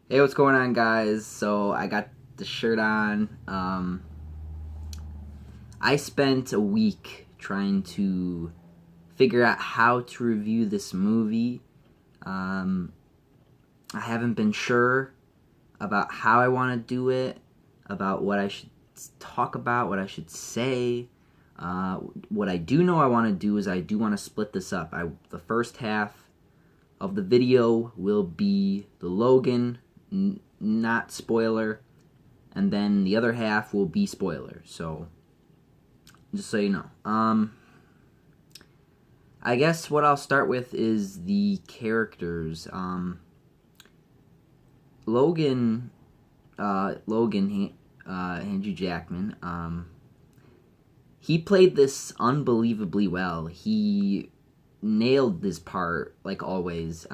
Hey, what's going on, guys? So I got the shirt on. I spent a week trying to figure out how to review this movie. Um, I haven't been sure about how I want to do it, about what I should talk about, what I should say. What I do know I want to do is I do want to split this up. The first half of the video will be the Logan, not spoiler, and then the other half will be spoiler. So just so you know. I guess what I'll start with is the characters. Logan, Andrew Jackman. He played this unbelievably well. He nailed this part like always.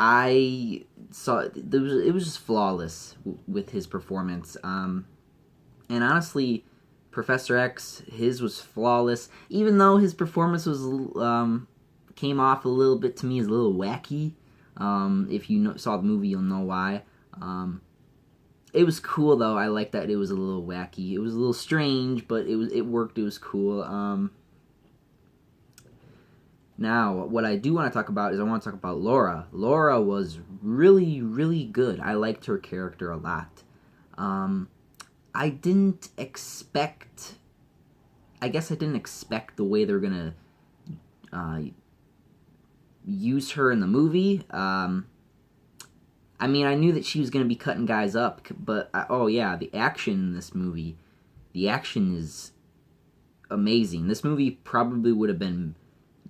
I saw it was just flawless with his performance. And honestly, Professor X, his was flawless. Even though his performance was came off a little bit to me as a little wacky. If you saw the movie, you'll know why. It was cool though. I like that it was a little wacky. It was a little strange, but it worked. It was cool. Now, what I do want to talk about is I want to talk about Laura. Laura was really, really good. I liked her character a lot. I didn't expect. I guess I didn't expect the way they're gonna use her in the movie. I mean, I knew that she was gonna be cutting guys up, but oh yeah, the action in this movie, the action is amazing. This movie probably would have been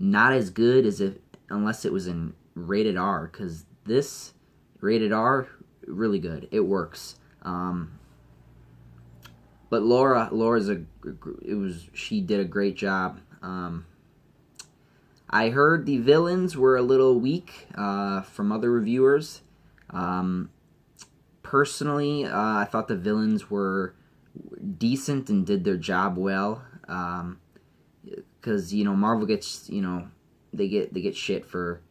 not as good as if unless it was in rated R, because this rated R really good. It works. But she did a great job. I heard the villains were a little weak from other reviewers. Personally, I thought the villains were decent and did their job well. Because Marvel gets they get shit for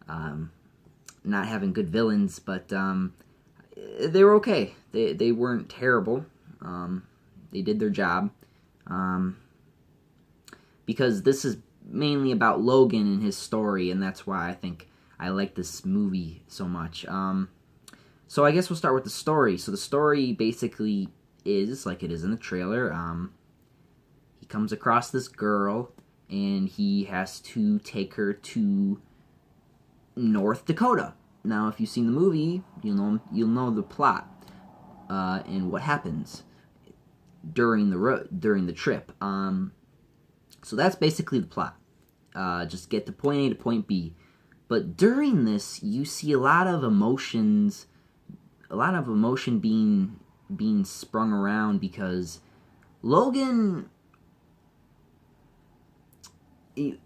not having good villains, but they were okay. They weren't terrible. They did their job. Because this is mainly about Logan and his story, and that's why I think I like this movie so much. So I guess we'll start with the story. So the story basically is like it is in the trailer. He comes across this girl, and he has to take her to North Dakota. Now, if you've seen the movie, you'll know the plot and what happens during the trip. So that's basically the plot. Just get to point A to point B. But during this, you see a lot of emotion being sprung around because Logan,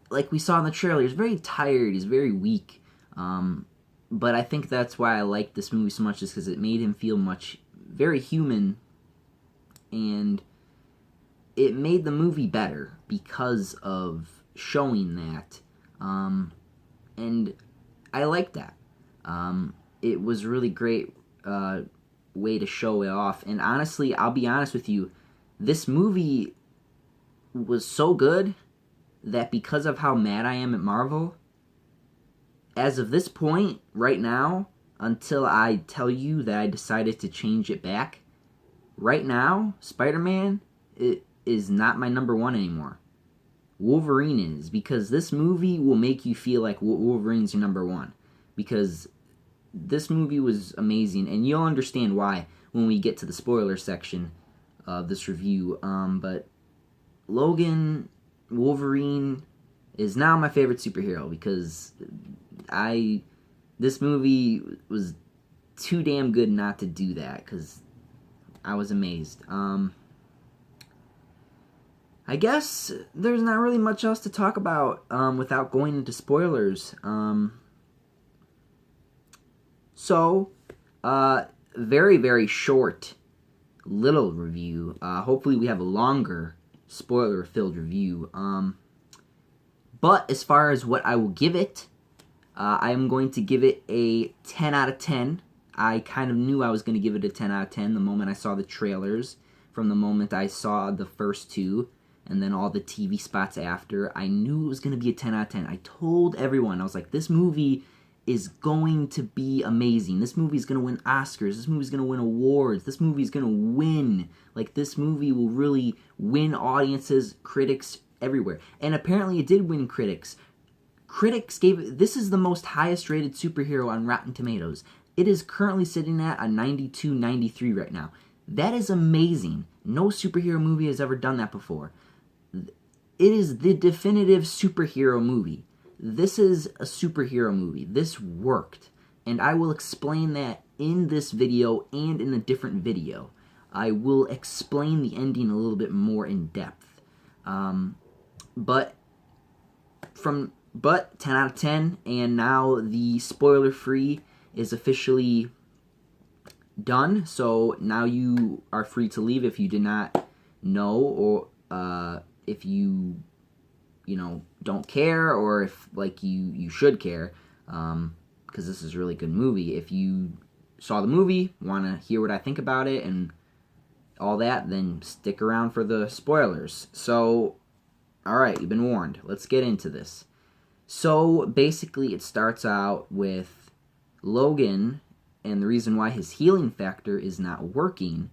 like we saw in the trailer, he's very tired. He's very weak. But I think that's why I like this movie so much, is because it made him feel very human, and it made the movie better because of showing that. And I like that. It was really great way to show it off. And honestly, I'll be honest with you, this movie was so good that because of how mad I am at Marvel, as of this point, right now, until I tell you that I decided to change it back, right now, Spider-Man is not my number one anymore. Wolverine is, because this movie will make you feel like Wolverine's your number one. Because this movie was amazing, and you'll understand why when we get to the spoiler section of this review. But Wolverine is now my favorite superhero, because this movie was too damn good not to do that, because I was amazed. I guess there's not really much else to talk about without going into spoilers. So, very, very short little review. Hopefully we have a longer spoiler-filled review. But as far as what I will give it, I am going to give it a 10 out of 10. I kind of knew I was going to give it a 10 out of 10 the moment I saw the trailers. From the moment I saw the first two, and then all the TV spots after, I knew it was going to be a 10 out of 10. I told everyone, I was like, this movie is going to be amazing. This movie is going to win Oscars. This movie is going to win awards. This movie is going to win. Like, this movie will really win audiences, critics, everywhere. And apparently it did win critics. Critics gave it, this is the most highest rated superhero on Rotten Tomatoes. It is currently sitting at a 92, 93 right now. That is amazing. No superhero movie has ever done that before. It is the definitive superhero movie. This is a superhero movie. This worked. And I will explain that in this video and in a different video. I will explain the ending a little bit more in depth. But 10 out of 10, and now the spoiler-free is officially done, so now you are free to leave if you did not know, or if you don't care, or if like you should care, because this is a really good movie. If you saw the movie, want to hear what I think about it and all that, then stick around for the spoilers. So, alright, you've been warned. Let's get into this. So, basically it starts out with Logan. And the reason why his healing factor is not working,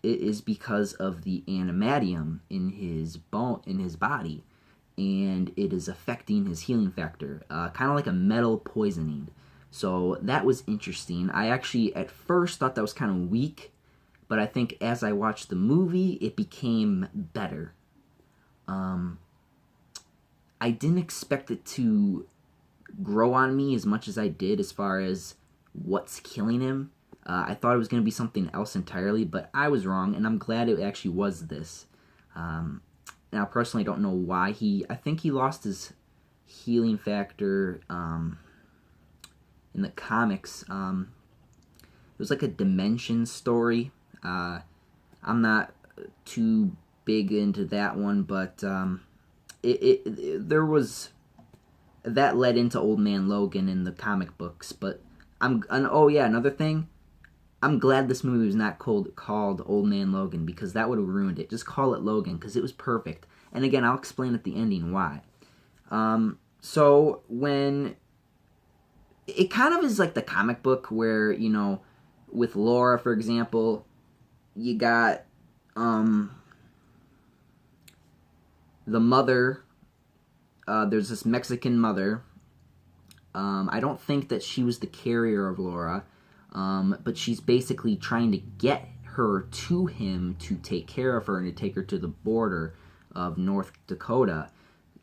it is because of the animatium in his body, and it is affecting his healing factor, kind of like a metal poisoning. So that was interesting. I actually at first thought that was kind of weak, but I think as I watched the movie, it became better. I didn't expect it to grow on me as much as I did as far as what's killing him. I thought it was going to be something else entirely, but I was wrong, and I'm glad it actually was this. Now, personally, I don't know why I think he lost his healing factor in the comics. It was like a dimension story. I'm not too big into that one, but there was that led into Old Man Logan in the comic books, but another thing, I'm glad this movie was not called Old Man Logan, because that would have ruined it. Just call it Logan, because it was perfect. And again, I'll explain at the ending why. So when it kind of is like the comic book where, with Laura, for example, you got the mother. There's this Mexican mother. I don't think that she was the carrier of Laura, but she's basically trying to get her to him to take care of her and to take her to the border of North Dakota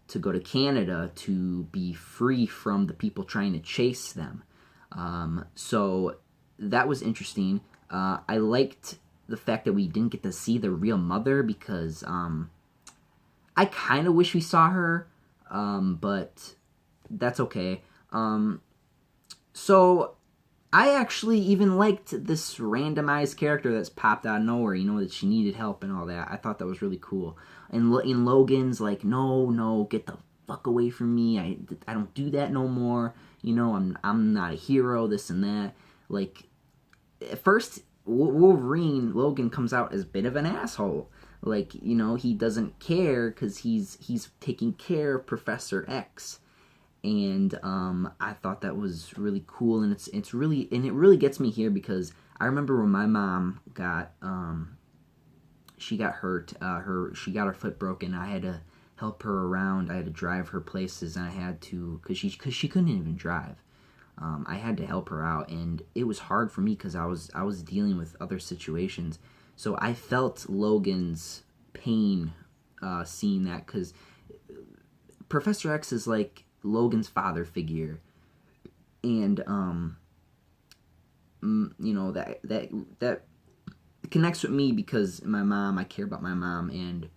to go to Canada to be free from the people trying to chase them. So that was interesting. I liked the fact that we didn't get to see the real mother, because I kind of wish we saw her, but that's okay. So I actually even liked this randomized character that's popped out of nowhere, that she needed help and all that. I thought that was really cool. And in Logan's like, no, get the fuck away from me. I don't do that no more. I'm not a hero, this and that. Like, at first, Logan comes out as a bit of an asshole. Like, he doesn't care because he's taking care of Professor X. And I thought that was really cool, and it really gets me here, because I remember when my mom got she got hurt, she got her foot broken. I had to help her around. I had to drive her places, and I had to, because she couldn't even drive. I had to help her out, and it was hard for me because I was dealing with other situations. So I felt Logan's pain seeing that, because Professor X is like Logan's father figure, and that connects with me because I care about my mom, and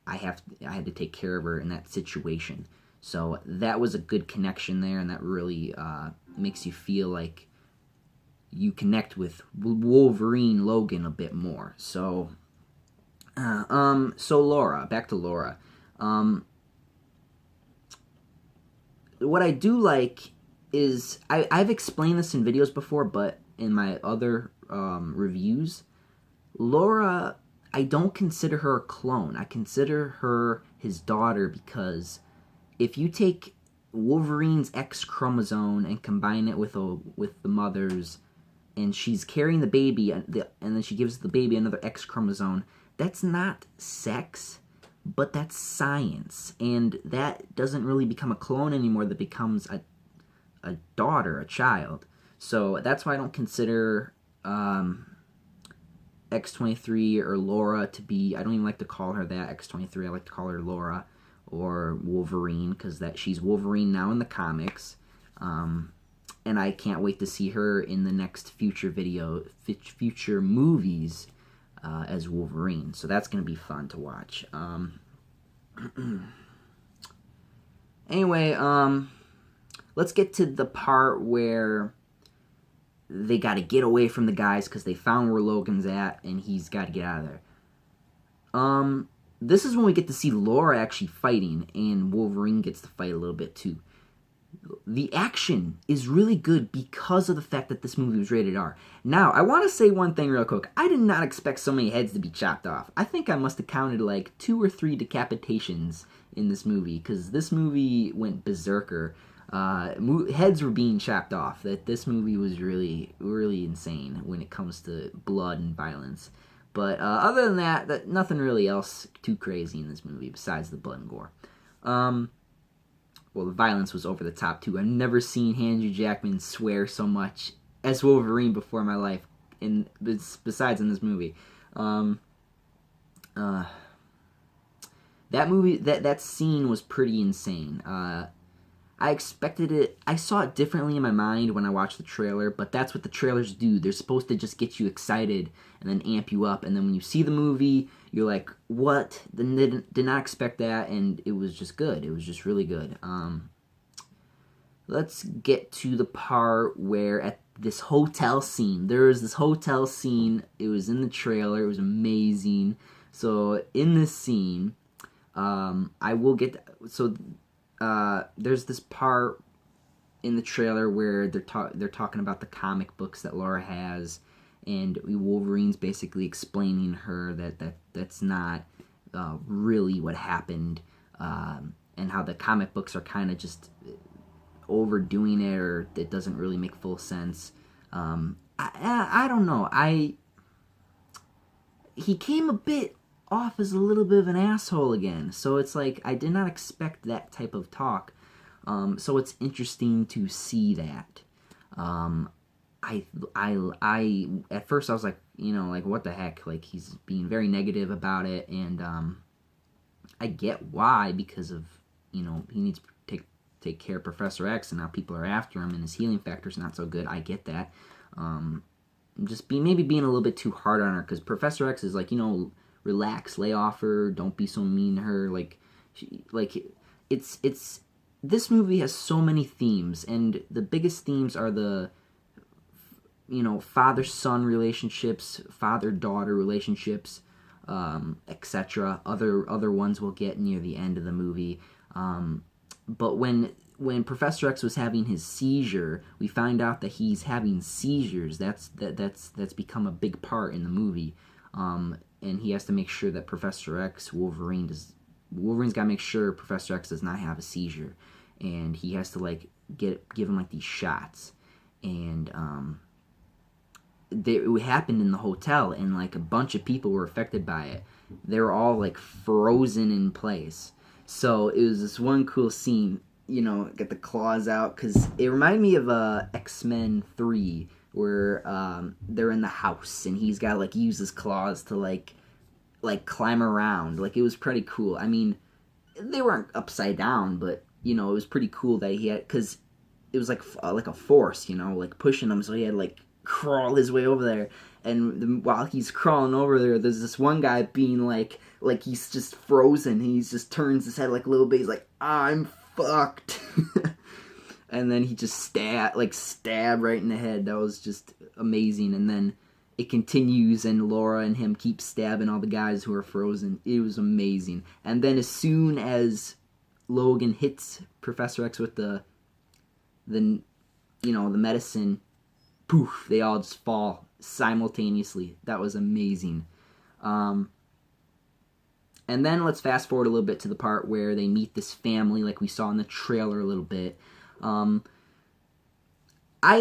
I had to take care of her in that situation. So that was a good connection there, and that really makes you feel like you connect with Wolverine Logan a bit more. So Laura, back to Laura. What I do like is, I've explained this in videos before, but in my other reviews, Laura, I don't consider her a clone. I consider her his daughter because if you take Wolverine's X chromosome and combine it with the mother's, and she's carrying the baby, and then she gives the baby another X chromosome, that's not sex, but that's science. And that doesn't really become a clone anymore. That becomes a daughter, a child. So that's why I don't consider X-23 or Laura to be, I don't even like to call her that, X-23. I like to call her Laura or Wolverine, because she's Wolverine now in the comics. And I can't wait to see her in the next future movies as Wolverine. So that's going to be fun to watch. Anyway, let's get to the part where they got to get away from the guys because they found where Logan's at, and he's got to get out of there. This is when we get to see Laura actually fighting, and Wolverine gets to fight a little bit too. The action is really good because of the fact that this movie was rated R. Now, I want to say one thing real quick. I did not expect so many heads to be chopped off. I think I must have counted like 2 or 3 decapitations in this movie, because this movie went berserker. Heads were being chopped off. That this movie was really, really insane when it comes to blood and violence. But other than that, nothing really else too crazy in this movie besides the blood and gore. Well, the violence was over the top, too. I've never seen Andrew Jackman swear so much as Wolverine before in my life, besides in this movie. That movie, that scene was pretty insane. I expected it, I saw it differently in my mind when I watched the trailer, but that's what the trailers do. They're supposed to just get you excited and then amp you up, and then when you see the movie, you're like, what? Then did not expect that, and it was just good. It was just really good. Let's get to the part where at this hotel scene, there was this hotel scene, it was in the trailer, it was amazing. So in this scene, I will get, there's this part in the trailer where they're talking about the comic books that Laura has, and Wolverine's basically explaining her that's not really what happened, and how the comic books are kind of just overdoing it, or it doesn't really make full sense. I don't know. He came a bit off as a little bit of an asshole again, so it's like I did not expect that type of talk. So it's interesting to see that. I at first I was like, like what the heck? Like he's being very negative about it, and I get why, because of he needs to take care of Professor X, and now people are after him, and his healing factor's not so good. I get that. Maybe being a little bit too hard on her, because Professor X is like, relax, lay off her, don't be so mean to her. It's this movie has so many themes, and the biggest themes are the father-son relationships, father-daughter relationships, etc. Other ones we'll get near the end of the movie. But when Professor X was having his seizure, we find out that he's having seizures. That's become a big part in the movie. And he has to make sure that Wolverine's got to make sure Professor X does not have a seizure, and he has to give him these shots, and it happened in the hotel, and a bunch of people were affected by it. They were all frozen in place. So it was this one cool scene, get the claws out, because it reminded me of X-Men 3, where they're in the house, and he's got to use his claws to climb around. It was pretty cool. I mean, they weren't upside down, but it was pretty cool that he had, because it was like a force, pushing him, so he had to crawl his way over there. And while he's crawling over there, there's this one guy being like he's just frozen. He just turns his head a little bit. He's like, I'm fucked. And then he just stab right in the head. That was just amazing. And then it continues, and Laura and him keep stabbing all the guys who are frozen. It was amazing. And then as soon as Logan hits Professor X with the medicine, poof, they all just fall simultaneously. That was amazing. And then let's fast forward a little bit to the part where they meet this family, like we saw in the trailer a little bit. I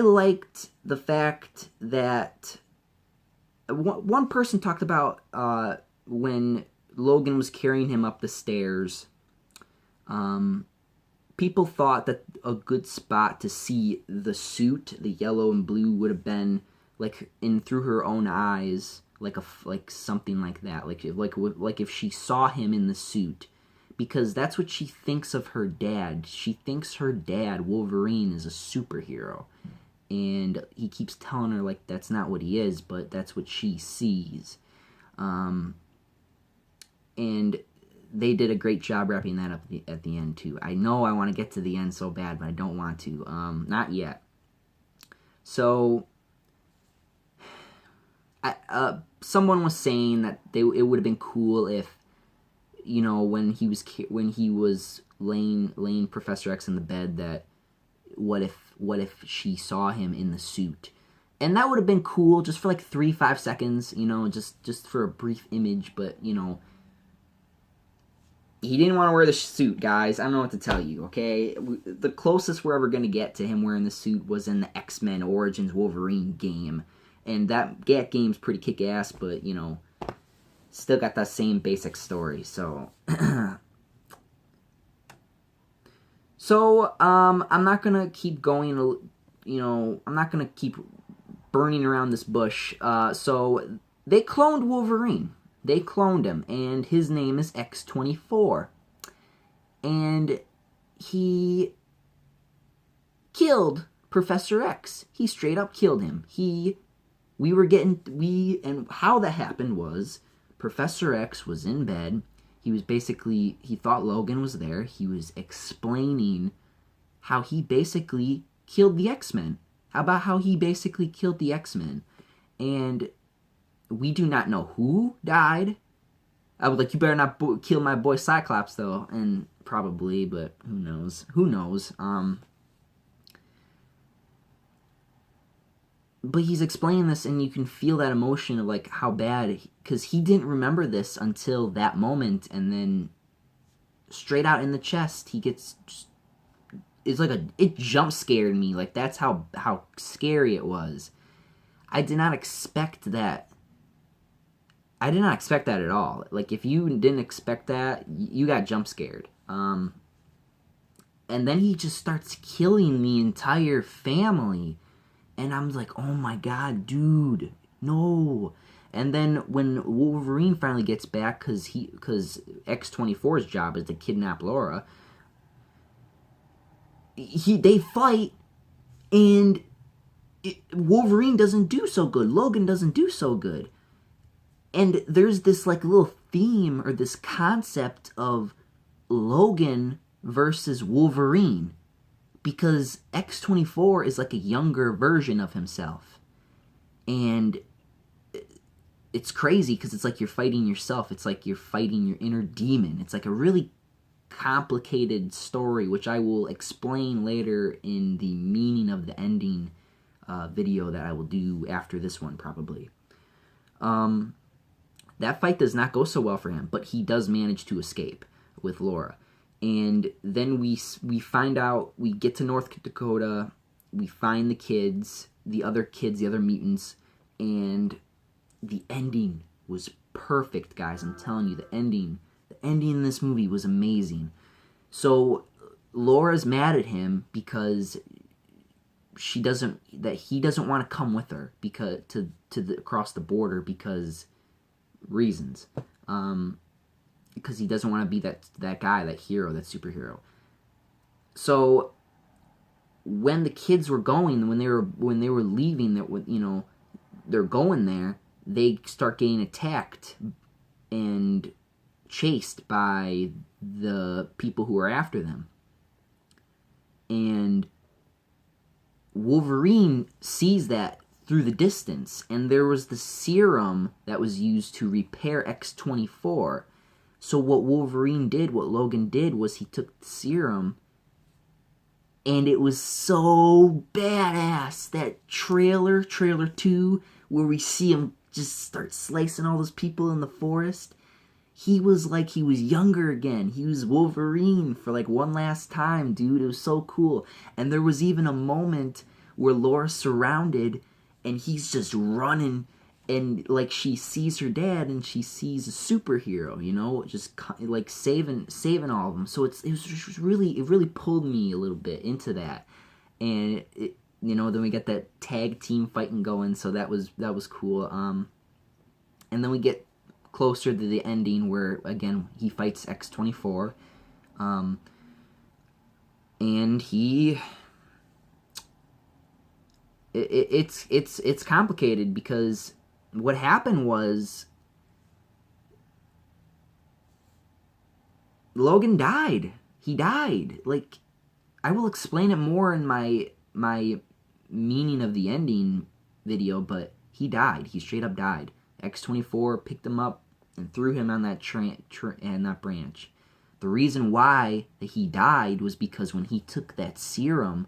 liked the fact that one person talked about when Logan was carrying him up the stairs. People thought that a good spot to see the suit, the yellow and blue, would have been like in through her own eyes, like something like that, like if she saw him in the suit, because that's what she thinks of her dad. She thinks her dad, Wolverine, is a superhero, and he keeps telling her like that's not what he is, but that's what she sees. And they did a great job wrapping that up at the end, too. I know I want to get to the end so bad, but I don't want to. Not yet. So, someone was saying that it would have been cool if, you know, when he was laying Professor X in the bed, that what if she saw him in the suit? And that would have been cool just for like 3-5 seconds, you know, just for a brief image, but, you know, he didn't want to wear the suit, guys. I don't know what to tell you, okay? The closest we're ever going to get to him wearing the suit was in the X-Men Origins Wolverine game. And that game's pretty kick-ass, but, you know, still got that same basic story, so... So, I'm not going to keep going, you know, I'm not going to keep burning around this bush. So, they cloned Wolverine. They cloned him, and his name is X-24. And he killed Professor X. He straight up killed him. And how that happened was, Professor X was in bed. He thought Logan was there. He was explaining how he basically killed the X-Men. How about how he basically killed the X-Men? And we do not know who died. I was like, you better not kill my boy Cyclops, though. And probably, but who knows? Who knows? But he's explaining this, and you can feel that emotion of, like, how bad... Because he didn't remember this until that moment, and then straight out in the chest, he gets... It's like it jump scared me. Like, that's how scary it was. I did not expect that. I did not expect that at all. Like, if you didn't expect that, you got jump scared. And then he just starts killing the entire family. And I'm like, oh my god, dude, no. And then when Wolverine finally gets back, because X-24's job is to kidnap Laura, they fight, and Wolverine doesn't do so good. Logan doesn't do so good. And there's this like little theme or this concept of Logan versus Wolverine, because X-24 is like a younger version of himself. And it's crazy because it's like you're fighting yourself. It's like you're fighting your inner demon. It's like a really complicated story, which I will explain later in the meaning of the ending video that I will do after this one, probably. That fight does not go so well for him, but he does manage to escape with Laura. And then we find out, we get to North Dakota, we find the other mutants, and the ending was perfect, guys. I'm telling you, the ending in this movie was amazing. So Laura's mad at him because he doesn't want to come with her because across the border because reasons. Because he doesn't want to be that guy, that hero, that superhero. So when the kids were going, when they were leaving, that, you know, they're going there, they start getting attacked and chased by the people who are after them. And Wolverine sees that through the distance, and there was the serum that was used to repair X-24. So what Logan did was he took the serum and it was so badass. That trailer 2, where we see him just start slicing all those people in the forest. He was like he was younger again. He was Wolverine for like one last time, dude. It was so cool. And there was even a moment where Laura's surrounded and he's just running, and like she sees her dad and she sees a superhero, you know, just like saving all of them. So it really pulled me a little bit into that. And it, you know, then we get that tag team fighting going, so that was cool. And then we get closer to the ending where again he fights X-24, and it's complicated because what happened was Logan died. He died. Like, I will explain it more in my meaning of the ending video, but he died. He straight up died. X-24 picked him up and threw him on that that branch. The reason why he died was because when he took that serum,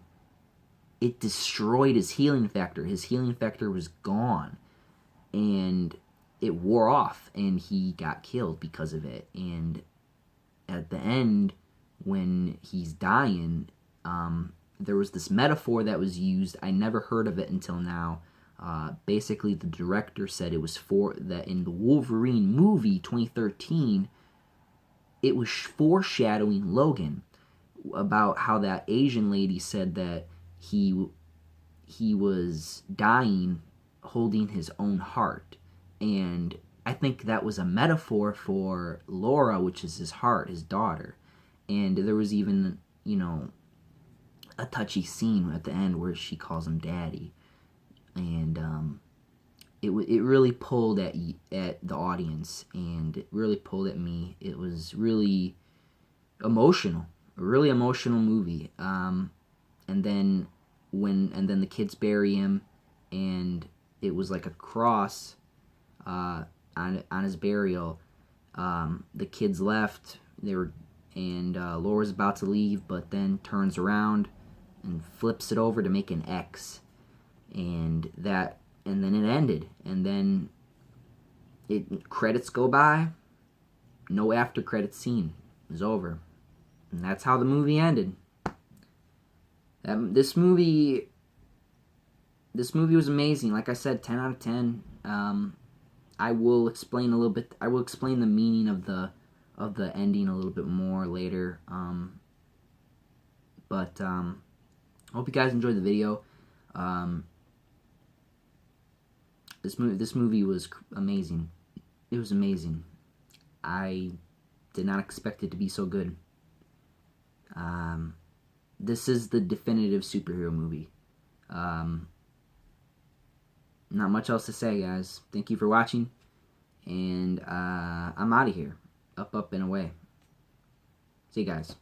it destroyed his healing factor. His healing factor was gone, and it wore off, and he got killed because of it. And at the end, when he's dying, there was this metaphor that was used. I never heard of it until now. Basically, the director said it was for that in the Wolverine movie 2013, it was foreshadowing Logan, about how that Asian lady said that he was dying holding his own heart. And I think that was a metaphor for Laura, which is his heart, his daughter. And there was even, you know, a touchy scene at the end where she calls him daddy. And it really pulled at the audience, and it really pulled at me. It was really emotional, a really emotional movie. And then the kids bury him, and it was like a cross on his burial. The kids left. Laura's about to leave, but then turns around and flips it over to make an X. And then it ended, and then credits go by, no after credits scene. It was over, and that's how the movie ended. This movie was amazing. Like I said, 10 out of 10. I will explain a little bit. I will explain the meaning of the ending a little bit more later. But I hope you guys enjoyed the video. This movie was amazing. It was amazing. I did not expect it to be so good. This is the definitive superhero movie. Not much else to say, guys. Thank you for watching, and I'm out of here. Up, and away. See you guys.